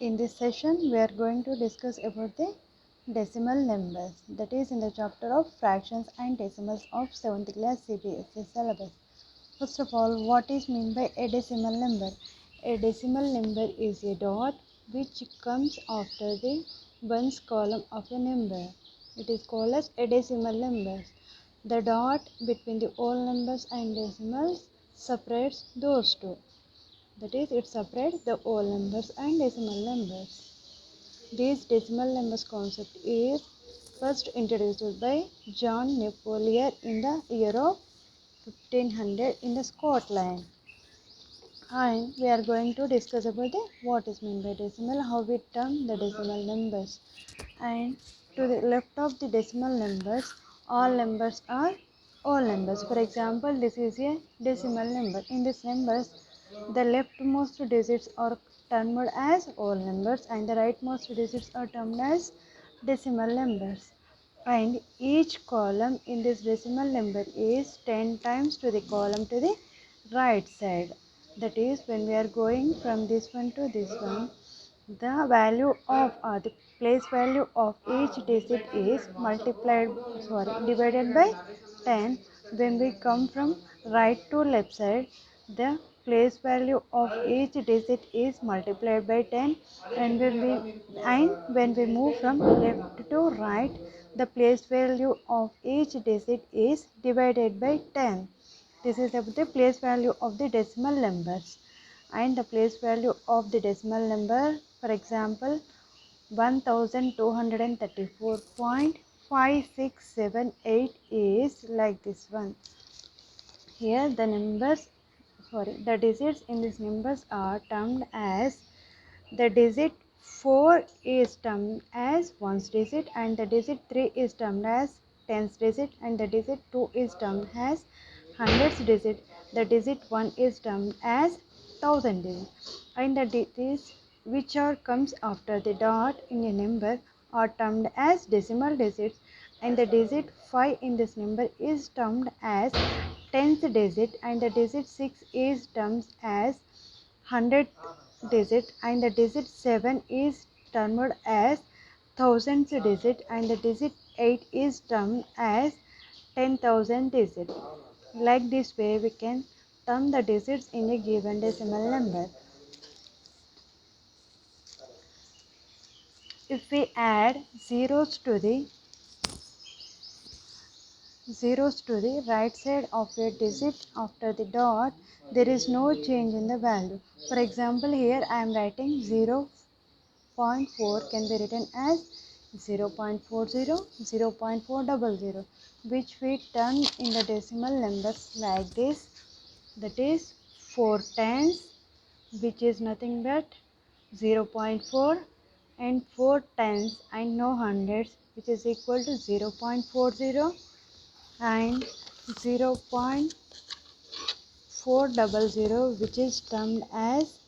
In this session, we are going to discuss about the decimal numbers, that is in the chapter of fractions and decimals of 7th class CBSE syllabus. First of all, what is meant by a decimal number? A decimal number is a dot which comes after the ones column of a number. It is called as a decimal number. The dot between the whole numbers and decimals separates those two. That is, it separates the whole numbers and decimal numbers. This decimal numbers concept is first introduced by John Napoleon in the year of 1500 in the Scotland. And we are going to discuss about the what is meant by decimal, how we term the decimal numbers. And to the left of the decimal numbers, all numbers are whole numbers. For example, this is a decimal number. In these numbers, the leftmost digits are termed as whole numbers and the rightmost digits are termed as decimal numbers. And each column in this decimal number is 10 times to the column to the right side. That is, when we are going from this one to this one, the value of the place value of each digit is divided by 10. When we come from right to left side, the place value of each digit is multiplied by 10, and when we move from left to right, the place value of each digit is divided by 10. This is about the place value of the decimal numbers. And the place value of the decimal number, for example, 1234.5678 is like this one. Here the digits in these numbers are termed as, the digit 4 is termed as ones digit, and the digit 3 is termed as tens digit, and the digit 2 is termed as hundreds digit, the digit 1 is termed as thousand digit, and the digits which are comes after the dot in a number are termed as decimal digits, and the digit 5 in this number is termed as tenth digit, and the digit 6 is termed as hundredth digit, and the digit 7 is termed as thousandth digit, and the digit 8 is termed as 10,000 digit. Like this way, we can term the digits in a given decimal number. If we add zeros to the right side of a digit after the dot, there is no change in the value. For example, here I am writing 0.4 can be written as 0.40, 0.400, which we turn in the decimal numbers like this. That is 4 tens, which is nothing but 0.4, and 4 tens and no hundreds, which is equal to 0.40, and 0.400, which is termed as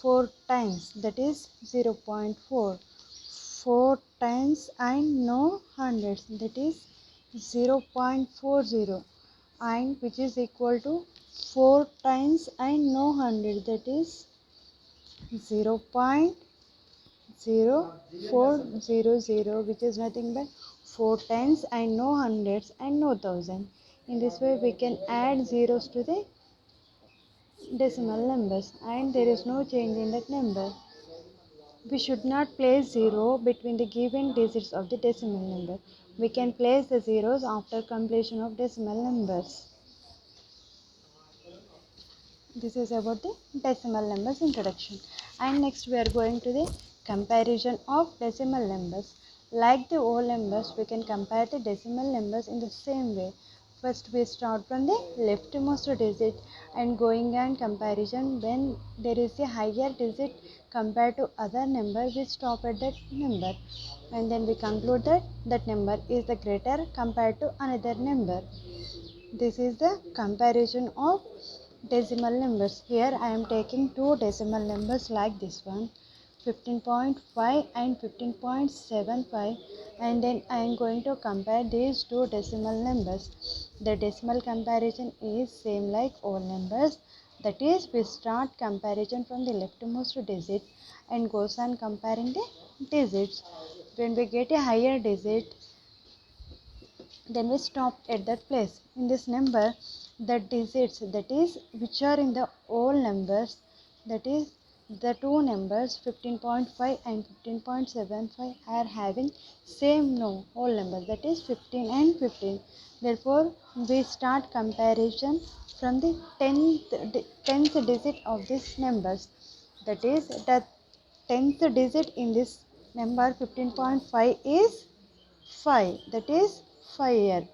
4 times, that is 0.4. 4 times and no hundreds, that is 0.40, and which is equal to 4 times and no hundred, that is 0.0400, which is nothing but 4 tens and no hundreds and no thousand. In this way, we can add zeros to the decimal numbers and there is no change in that number. We should not place 0 between the given digits of the decimal number. We can place the zeros after completion of decimal numbers. This is about the decimal numbers introduction. And next we are going to the comparison of decimal numbers. Like the whole numbers, we can compare the decimal numbers in the same way. First we start from the leftmost digit and going on comparison. When there is a higher digit compared to other number, we stop at that number, and then we conclude that that number is the greater compared to another number. This is the comparison of decimal numbers. Here I am taking two decimal numbers like this one, 15.5 and 15.75, and then I am going to compare these two decimal numbers. The decimal comparison is same like all numbers, That is, we start comparison from the leftmost digit and goes on comparing the digits. When we get a higher digit, then we stop at that place. In this number, the digits, that is which are in the whole numbers, that is the two numbers 15.5 and 15.75 are having same no whole number, that is 15 and 15. Therefore we start comparison from the 10th digit of these numbers, that is the 10th digit in this number 15.5 is 5, that is 5 here,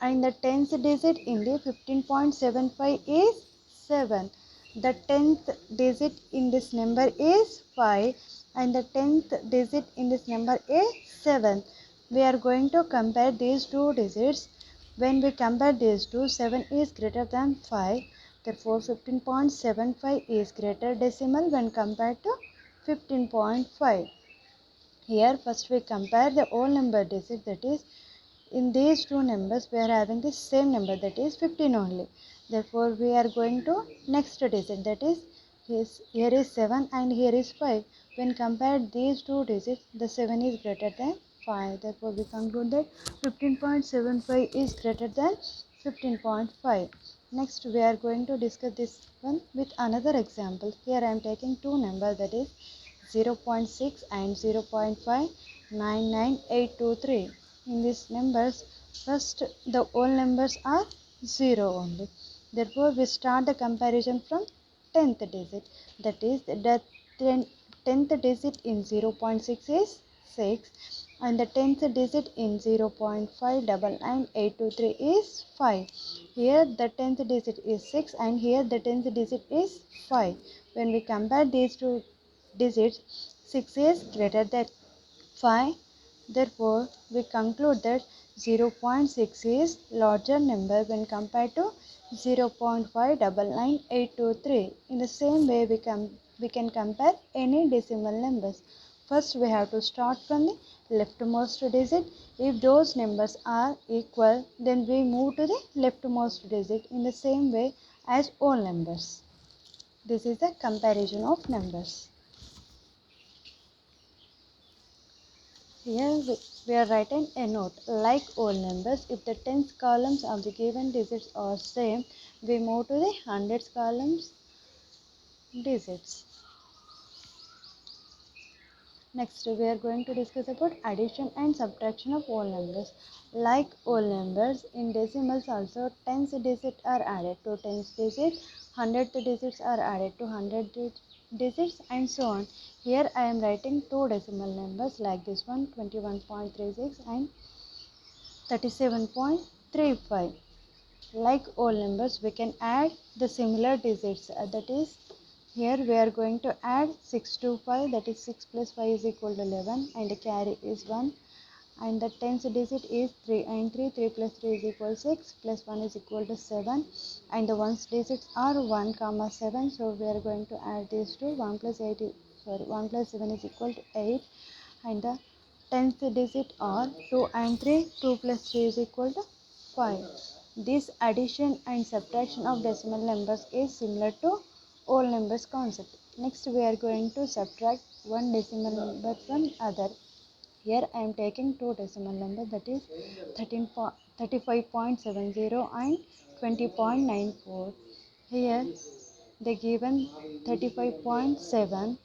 and the 10th digit in the 15.75 is 7. The 10th digit in this number is 5 and the 10th digit in this number is 7. We are going to compare these two digits. When we compare these two, 7 is greater than 5. Therefore 15.75 is greater decimal when compared to 15.5. Here first we compare the whole number digit, that is in these two numbers we are having the same number, that is 15 only. Therefore we are going to next digit, that is here is 7 and here is 5. When compared these two digits, the 7 is greater than 5. Therefore we conclude that 15.75 is greater than 15.5. Next we are going to discuss this one with another example. Here I am taking two numbers, that is 0.6 and 0.5 99823. In these numbers, first the whole numbers are 0 only. Therefore we start the comparison from 10th digit, that is the 10th digit in 0.6 is 6 and the 10th digit in 0.599823 is 5. Here the 10th digit is 6 and here the 10th digit is 5. When we compare these two digits, 6 is greater than 5. Therefore, we conclude that 0.6 is larger number when compared to 0.599823. In the same way, we can compare any decimal numbers. First, we have to start from the leftmost digit. If those numbers are equal, then we move to the leftmost digit in the same way as all numbers. This is the comparison of numbers. Here we are writing a note. Like all numbers, if the tens columns of the given digits are same, we move to the hundreds columns digits. Next, we are going to discuss about addition and subtraction of whole numbers. Like whole numbers, in decimals also tens digits are added to tens digits, hundredth digits are added to hundred digits, and so on. Here I am writing two decimal numbers like this one, 21.36 and 37.35. Like all numbers, we can add the similar digits. That is, here we are going to add 6 to 5, that is 6 plus 5 is equal to 11 and the carry is 1. And the tens digit is 3 and 3 plus 3 is equal to 6 plus 1 is equal to 7. And the ones digits are 1 comma 7. So we are going to add these two. 1 plus 7 is equal to 8. And the tenth digit are 2 and 3. 2 plus 3 is equal to 5. This addition and subtraction of decimal numbers is similar to whole numbers concept. Next we are going to subtract one decimal number from other. Here I am taking two decimal numbers, that is 35.70 and 20.94. Here they given 35.7.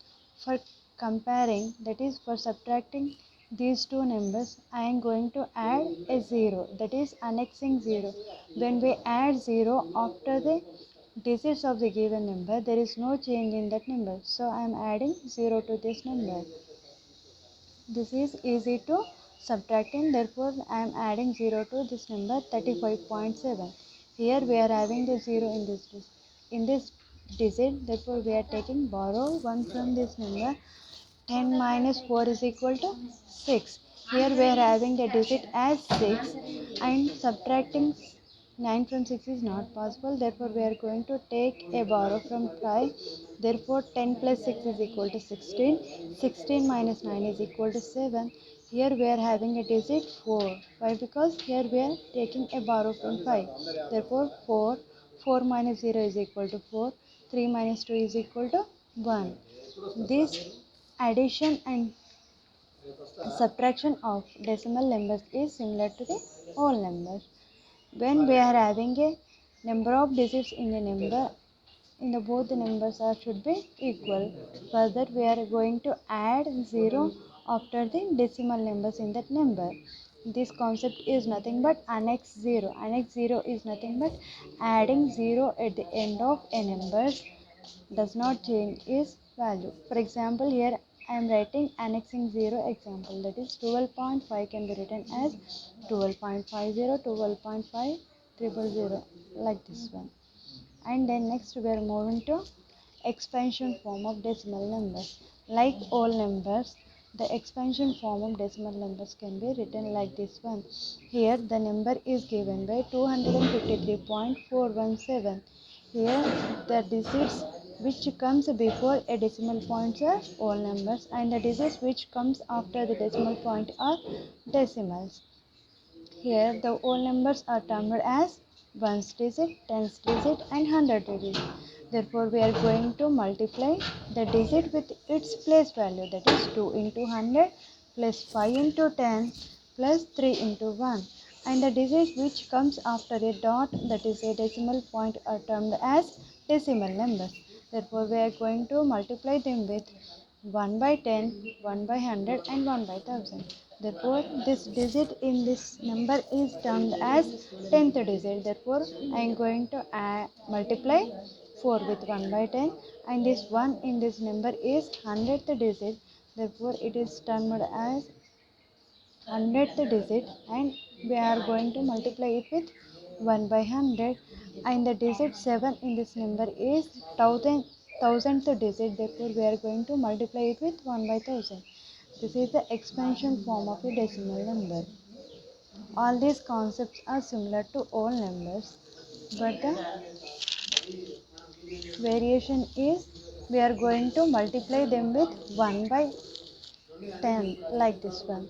For comparing, that is for subtracting these two numbers, I am going to add a 0, that is annexing 0. When we add 0 after the digits of the given number, there is no change in that number. So I am adding 0 to this number. This is easy to subtracting, therefore I am adding 0 to this number 35.7. Here we are having the 0 in this digit, therefore we are taking borrow 1 from this number. 10 minus 4 is equal to 6. Here we are having the digit as 6 and subtracting 9 from 6 is not possible. Therefore, we are going to take a borrow from 5. Therefore, 10 plus 6 is equal to 16. 16 minus 9 is equal to 7. Here we are having a digit 4. Why? Because here we are taking a borrow from 5. Therefore, 4 minus 0 is equal to 4. 3 minus 2 is equal to 1. This addition and subtraction of decimal numbers is similar to the whole numbers. When we are having a number of digits in a number, in the both the numbers are should be equal. Further, we are going to add 0 after the decimal numbers in that number. This concept is nothing but annex 0. Annex 0 is nothing but adding 0 at the end of a number does not change its value. For example, here I am writing annexing 0 example, that is 12.5 can be written as 12.50, 12.500, like this one. And then next we are moving to expansion form of decimal numbers. Like all numbers, the expansion form of decimal numbers can be written like this one. Here the number is given by 253.417. Here the digits which comes before a decimal point are whole numbers, and the digits which comes after the decimal point are decimals. Here the whole numbers are termed as ones digit, tens digit and hundred digit. Therefore we are going to multiply the digit with its place value, that is 2 into 100 plus 5 into 10 plus 3 into 1. And the digit which comes after a dot, that is a decimal point, are termed as decimal numbers. Therefore we are going to multiply them with 1 by 10, 1 by 100 and 1 by 1000. Therefore, this digit in this number is termed as 10th digit. Therefore, I am going to multiply 4 with 1 by 10, and this 1 in this number is 100th digit. Therefore, it is termed as 100th digit, and we are going to multiply it with 1 by 100, and the digit 7 in this number is 1000th digit. Therefore we are going to multiply it with 1 by 1000. This is the expansion form of a decimal number. All these concepts are similar to all numbers, but the variation is we are going to multiply them with 1 by 10, like this one.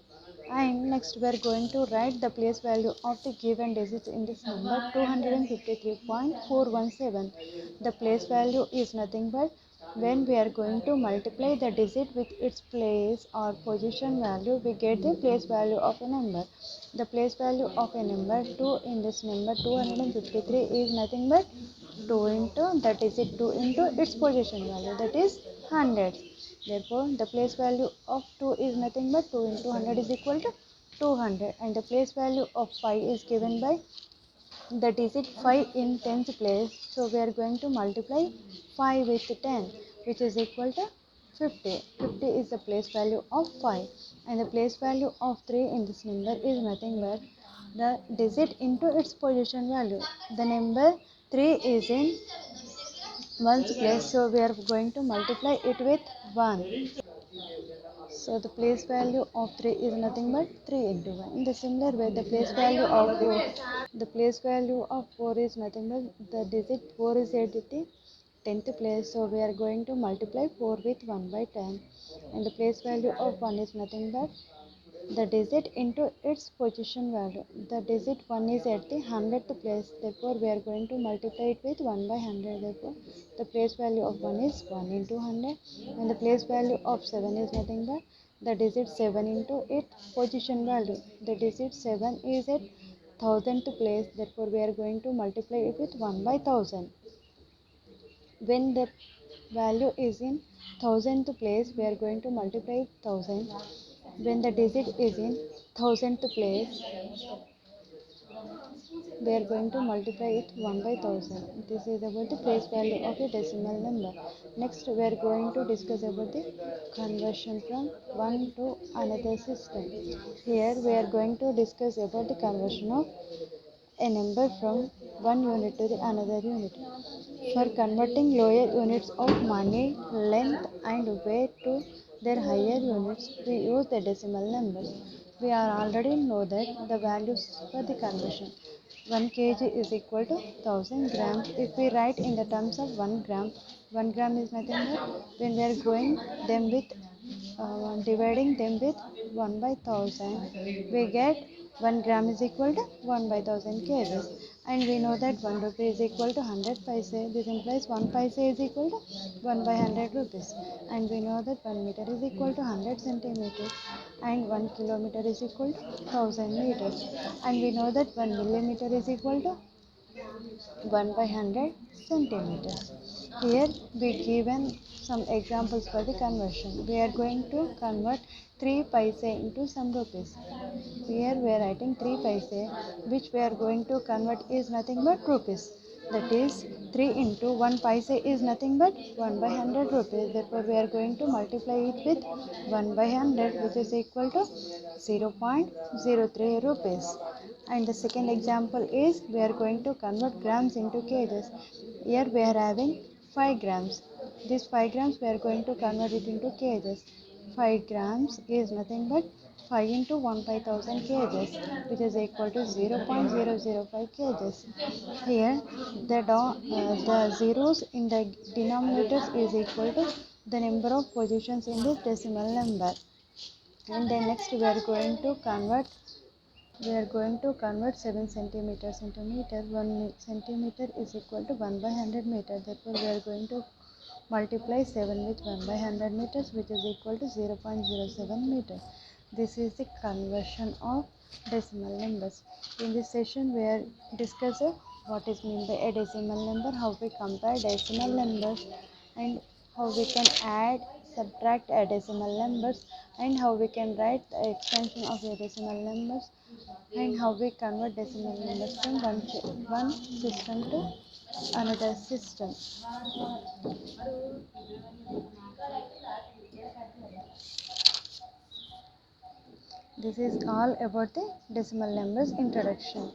And next we are going to write the place value of the given digits in this number 253.417. The place value is nothing but when we are going to multiply the digit with its place or position value, we get the place value of a number. The place value of a number 2 in this number 253 is nothing but 2 into the digit 2 into its position value, that is 100. Therefore, the place value of 2 is nothing but 2 into 100 is equal to 200, and the place value of 5 is given by the digit 5 in 10th place. So, we are going to multiply 5 with 10, which is equal to 50. 50 is the place value of 5, and the place value of 3 in this number is nothing but the digit into its position value. The number 3 is in ones place, so we are going to multiply it with 1. So the place value of 3 is nothing but 3 into 1. In the similar way, the place value of 4, is nothing but the digit 4 is at the 10th place, so we are going to multiply 4 with 1 by 10. And the place value of 1 is nothing but the digit into its position value. The digit 1 is at the 100th place, therefore we are going to multiply it with 1 by 100. Therefore the place value of 1 is 1 into 100, and the place value of 7 is nothing but the digit 7 into its position value. The digit 7 is at 1000th place, therefore we are going to multiply it with 1 by 1000. When the value is in 1000th place, we are going to multiply 1000. When the digit is in 1000th place, we are going to multiply it 1 by 1000. This is about the place value of a decimal number. Next, we are going to discuss about the conversion from one to another system. Here, we are going to discuss about the conversion of a number from one unit to the another unit. For converting lower units of money, length and weight to their higher units, we use the decimal numbers. We are already know that the values for the conversion. 1 kg is equal to 1000 grams. If we write in the terms of 1 gram, 1 gram is nothing but when we are going them with dividing them with 1 by 1000, we get 1 gram is equal to 1 by 1000 kgs. And we know that 1 rupee is equal to 100 paise. This implies 1 paise is equal to 1 by 100 rupees. And we know that 1 meter is equal to 100 centimeters and 1 kilometer is equal to 1000 meters. And we know that 1 millimeter is equal to 1 by 100 centimeters. Here we given some examples for the conversion. We are going to convert 3 paise into some rupees. Here we are writing 3 paise, which we are going to convert is nothing but rupees. That is 3 into 1 paise is nothing but 1 by 100 rupees. Therefore we are going to multiply it with 1 by 100, which is equal to 0.03 rupees. And the second example is we are going to convert grams into kgs. Here we are having 5 grams. This 5 grams we are going to convert it into kgs. 5 grams is nothing but 5 into 1 by 1000 kgs, which is equal to 0.005 kgs. Here the zeros in the denominators is equal to the number of positions in this decimal number. And then next we are going to convert 7 centimeters into meter. 1 centimeter is equal to 1 by 100 meter. Therefore we are going to multiply 7 with 1 by 100 meters, which is equal to 0.07 meter. This is the conversion of decimal numbers. In this session we are discussing what is meant by a decimal number, how we compare decimal numbers, and how we can add, subtract a decimal numbers, and how we can write the extension of a decimal numbers, and how we convert decimal numbers from one system to another system. This is all about the decimal numbers introduction.